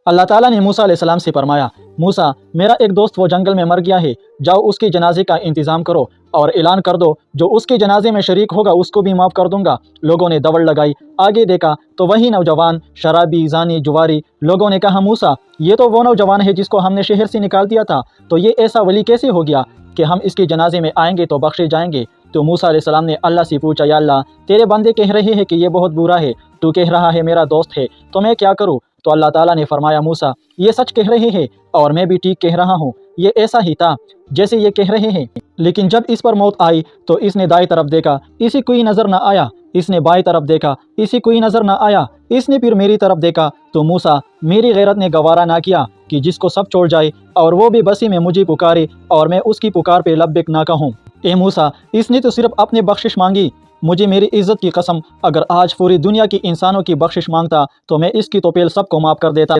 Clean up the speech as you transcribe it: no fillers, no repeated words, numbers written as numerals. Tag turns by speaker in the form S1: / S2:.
S1: अल्लाह ताला ने मूसा अलैहिस्सलाम से फरमाया, मूसा मेरा एक दोस्त वो जंगल में मर गया है, जाओ उसके जनाजे का इंतज़ाम करो और ऐलान कर दो जो उसके जनाजे में शरीक होगा उसको भी माफ़ कर दूंगा। लोगों ने दवड़ लगाई, आगे देखा तो वही नौजवान शराबी जानी जुवारी। लोगों ने कहा, मूसा ये तो वो नौजवान है जिसको हमने शहर से निकाल दिया था, तो ये ऐसा वली कैसे हो गया कि हम इसके जनाजे में आएंगे तो बख्शे जाएंगे। तो मूसा अलैहिस्सलाम ने अल्लाह से पूछा, या अल्लाह तेरे बंदे कह रहे हैं कि ये बहुत बुरा है, तू कह रहा है मेरा दोस्त है, तो मैं क्या करूँ। तो अल्लाह ताला ने फरमाया, मूसा ये सच कह रहे हैं और मैं भी ठीक कह रहा हूँ, ये ऐसा ही था जैसे ये कह रहे हैं। लेकिन जब इस पर मौत आई तो इसने दाएं तरफ देखा, इसी कोई नज़र न आया। इसने बाएं तरफ देखा, इसी कोई नज़र न आया। इसने फिर मेरी तरफ देखा तो मूसा मेरी गैरत ने गवारा ना किया कि जिसको सब छोड़ जाए और वो भी बसी में मुझे पुकारे और मैं उसकी पुकार पे लब्बैक ना कहूँ। ए मूसा इसने तो सिर्फ अपनी बख्शिश मांगी, मुझे मेरी इज्जत की कसम अगर आज पूरी दुनिया की इंसानों की बख्शिश मांगता तो मैं इसकी तो पेल सबको माफ़ कर देता।